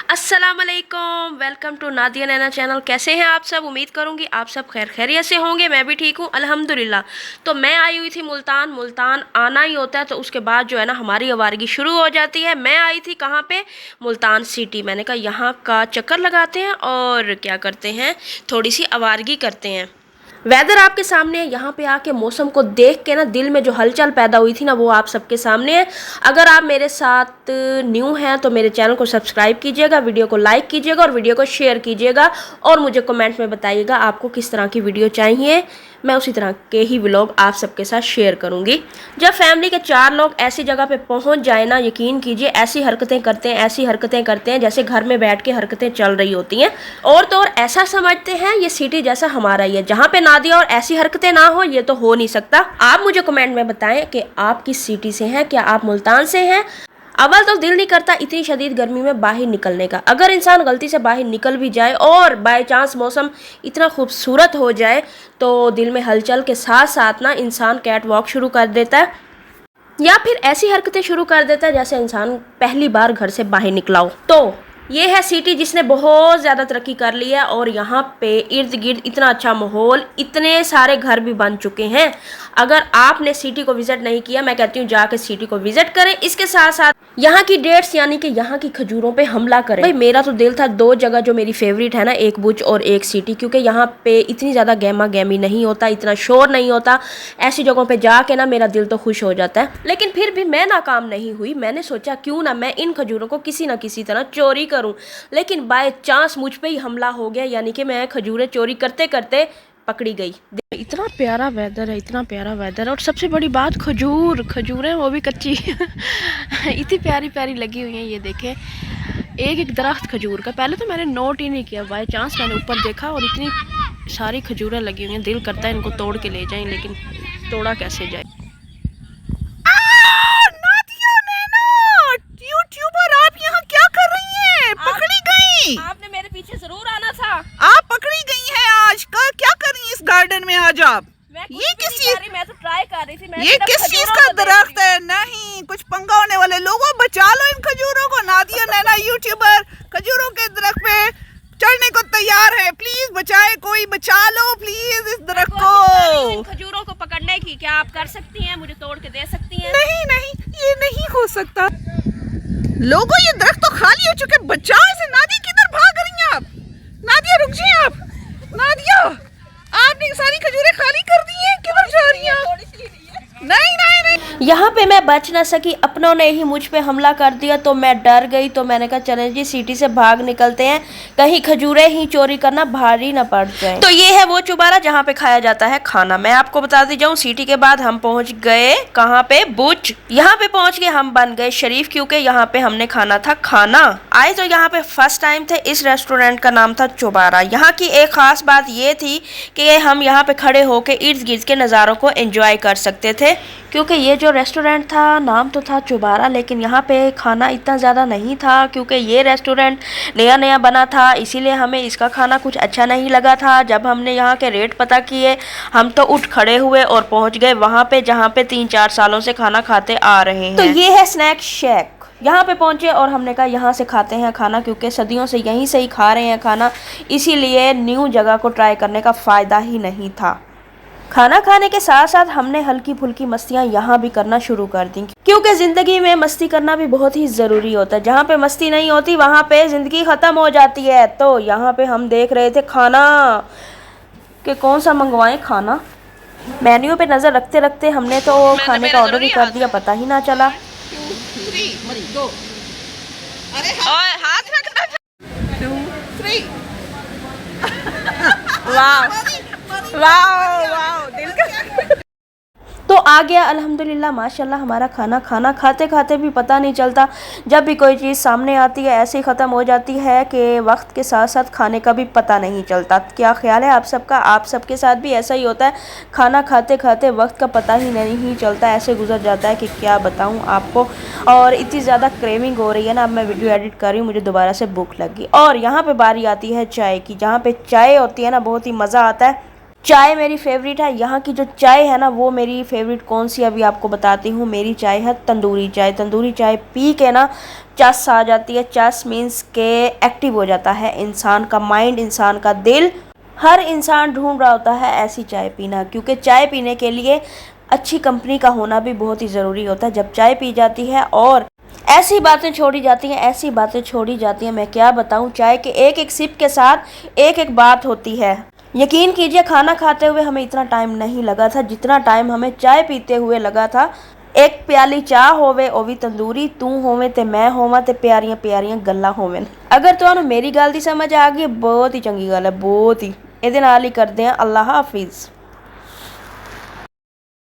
अस्सलाम वालेकुम, welcome to Nadia Naina channel. कैसे हैं आप सब? उम्मीद करूंगी आप सब खैरियत से होंगे। मैं भी ठीक हूं अल्हम्दुलिल्लाह। तो मैं आई हुई थी मुल्तान आना ही होता है तो उसके बाद जो है ना हमारी आवारगी शुरू हो जाती है। मैं आई थी कहाँ पे? मुल्तान सिटी। मैंने कहा यहाँ का चक्कर लगाते हैं और क्या करते हैं, थोड़ी सी आवारगी करते हैं। वेदर आपके सामने है। यहाँ पे आके मौसम को देख के ना दिल में जो हलचल पैदा हुई थी ना वो आप सबके सामने है। अगर आप मेरे साथ न्यू हैं तो मेरे चैनल को सब्सक्राइब कीजिएगा, वीडियो को लाइक कीजिएगा और वीडियो को शेयर कीजिएगा और मुझे कमेंट में बताइएगा आपको किस तरह की वीडियो चाहिए। मैं उसी तरह के ही व्लॉग आप सबके साथ शेयर करूंगी। जब फैमिली के 4 लोग ऐसी जगह पे पहुंच जाए ना, यकीन कीजिए ऐसी हरकतें करते हैं जैसे घर में बैठ के हरकतें चल रही होती हैं। और तो और ऐसा समझते हैं ये सिटी जैसा हमारा ही है, जहाँ पे नादिया और ऐसी हरकतें ना हो ये तो हो नहीं सकता। आप मुझे कमेंट में बताएं कि आप किस सिटी से हैं, क्या आप मुल्तान से हैं। अव्वल तो दिल नहीं करता इतनी शदीद गर्मी में बाहर निकलने का। अगर इंसान गलती से बाहर निकल भी जाए और बाय चांस मौसम इतना खूबसूरत हो जाए तो दिल में हलचल के साथ साथ ना इंसान कैट वॉक शुरू कर देता है या फिर ऐसी हरकतें शुरू कर देता है जैसे इंसान पहली बार घर से बाहर निकला हो। तो ये है सिटी जिसने बहुत ज़्यादा तरक्की कर ली है और यहाँ पे इर्द गिर्द इतना अच्छा माहौल, इतने सारे घर भी बन चुके हैं। अगर आपने सिटी को विज़िट नहीं किया, मैं कहती हूँ जाके सिटी को विज़िट करें। इसके साथ साथ यहाँ की डेट्स यानी कि यहाँ की खजूरों पे हमला करें। भाई मेरा तो दिल था 2 जगह जो मेरी फेवरेट है ना, एक बुज और एक सिटी, क्योंकि यहाँ पे इतनी ज़्यादा गहमा गहमी नहीं होता, इतना शोर नहीं होता। ऐसी जगहों पे जाके ना मेरा दिल तो खुश हो जाता है। लेकिन फिर भी मैं नाकाम नहीं हुई। मैंने सोचा क्यों ना मैं इन खजूरों को किसी ना किसी तरह चोरी करूं, लेकिन बाय चांस मुझ पे ही हमला हो गया, यानी कि मैं खजूरें चोरी करते करते पकड़ी गई। इतना प्यारा वेदर है, इतना प्यारा वेदर है और सबसे बड़ी बात खजूरें वो भी कच्ची इतनी प्यारी प्यारी लगी हुई हैं। ये देखें, एक एक दरख्त खजूर का। पहले तो मैंने नोट ही नहीं किया, बाय चांस मैंने ऊपर देखा और इतनी सारी खजूरें लगी हुई हैं। दिल करता है इनको तोड़ के ले जाएं, लेकिन तोड़ा कैसे जाए। आपने मेरे पीछे जरूर आना था। आप पकड़ी गई हैं आज। क्या कर रही हैं इस गार्डन में आज आप? ये किस चीज? मैं तो ट्राई कर रही थी। ये किस चीज का दरख्त है? नहीं, कुछ पंगा होने वाले लोगों, बचा लो इन खजूरों को। नादिया नैना यूट्यूबर खजूरों के दरख्त पे चढ़ने को तैयार है। प्लीज बचाए, कोई बचा लो प्लीज इस दरख्त को। खजूरों को पकड़ने की क्या आप कर सकती हैं? मुझे तोड़ के दे सकती हैं? नहीं नहीं, ये नहीं हो सकता। लोगों ये दरख्त तो खाली हो चुके, बचाओ इसे। नादिया किधर भाग रही हैं आप? नादिया रुक जाइए आप। नादिया आपने सारी खजूरें खाली कर दी हैं, किधर जा रही हैं आप? नहीं नहीं नहीं, यहाँ पे मैं बच ना सकी, अपनों ने ही मुझ पे हमला कर दिया तो मैं डर गई। तो मैंने कहा चलें जी सिटी से भाग निकलते हैं, कहीं खजूरें ही चोरी करना भारी ना पड़ जाए। तो ये है वो चुबारा जहाँ पे खाया जाता है खाना। मैं आपको बता दी जाऊँ, सिटी के बाद हम पहुँच गए कहाँ पे? बुज। यहाँ पे पहुँच के हम बन गए शरीफ, क्योंकि यहाँ पे हमने खाना था खाना। आए तो यहाँ पे फर्स्ट टाइम थे। इस रेस्टोरेंट का नाम था चुबारा। यहाँ की एक खास बात ये थी कि हम यहाँ पे खड़े होके इर्द गिर्द के नज़ारों को एंजॉय कर सकते थे, क्योंकि ये जो रेस्टोरेंट था नाम तो था चुबारा, लेकिन यहाँ पे खाना इतना ज़्यादा नहीं था क्योंकि ये रेस्टोरेंट नया नया बना था, इसीलिए हमें इसका खाना कुछ अच्छा नहीं लगा था। जब हमने यहाँ के रेट पता किए हम तो उठ खड़े हुए और पहुँच गए वहाँ पे जहाँ पे 3-4 सालों से खाना खाते आ रहे हैं। तो ये है स्नैक शेक। यहाँ पे पहुँचे और हमने कहा यहाँ से खाते हैं खाना, क्योंकि सदियों से यहीं से ही खा रहे हैं खाना, इसीलिए न्यू जगह को ट्राई करने का फ़ायदा ही नहीं था। खाना खाने के साथ साथ हमने हल्की फुल्की मस्तियाँ यहाँ भी करना शुरू कर दी, क्योंकि ज़िंदगी में मस्ती करना भी बहुत ही ज़रूरी होता है। जहाँ पे मस्ती नहीं होती वहाँ पे ज़िंदगी ख़त्म हो जाती है। तो यहाँ पे हम देख रहे थे खाना कि कौन सा मंगवाएं खाना। मेन्यू पे नज़र रखते रखते हमने तो खाने का ऑर्डर ही कर दिया, पता ही ना चला। तो आ गया अल्हम्दुलिल्लाह माशाल्लाह हमारा खाना। खाना खाते खाते भी पता नहीं चलता, जब भी कोई चीज़ सामने आती है ऐसे ही ख़त्म हो जाती है कि वक्त के साथ साथ खाने का भी पता नहीं चलता। क्या ख्याल है आप सबका? आप सबके साथ भी ऐसा ही होता है? खाना खाते खाते वक्त का पता ही नहीं चलता, ऐसे गुजर जाता है कि क्या बताऊँ आपको। और इतनी ज़्यादा क्रेविंग हो रही है ना, अब मैं वीडियो एडिट कर रही हूँ, मुझे दोबारा से भूख लगी। और यहाँ पर बारी आती है चाय की। जहाँ पर चाय होती है ना बहुत ही मज़ा आता है। चाय मेरी फेवरेट है। यहाँ की जो चाय है ना वो मेरी फेवरेट कौन सी अभी आपको बताती हूँ। मेरी चाय है तंदूरी चाय। तंदूरी चाय पी के ना चस आ जाती है। चस मीन्स के एक्टिव हो जाता है इंसान का माइंड, इंसान का दिल। हर इंसान ढूंढ रहा होता है ऐसी चाय पीना, क्योंकि चाय पीने के लिए अच्छी कंपनी का होना भी बहुत ही ज़रूरी होता है। जब चाय पी जाती है और ऐसी बातें छोड़ी जाती हैं, ऐसी बातें छोड़ी जाती हैं, मैं क्या बताऊं। चाय के एक एक सिप के साथ एक एक बात होती है। यकीन कीजिए खाना खाते हुए हमें इतना टाइम नहीं लगा था जितना टाइम हमें चाय पीते हुए लगा था। एक प्याली चाह होवे ओ भी तंदूरी, तू होवे ते मैं होवा ते प्यारियां प्यारियां गल्लां होवन। अगर तुहानू मेरी गल दी समझ आ गई बहुत ही चंगी गल है, बहुत ही। ਇਹਦੇ ਨਾਲ ਹੀ ਕਰਦੇ ਹਾਂ। ਅੱਲਾਹ ਹਾਫਿਜ਼।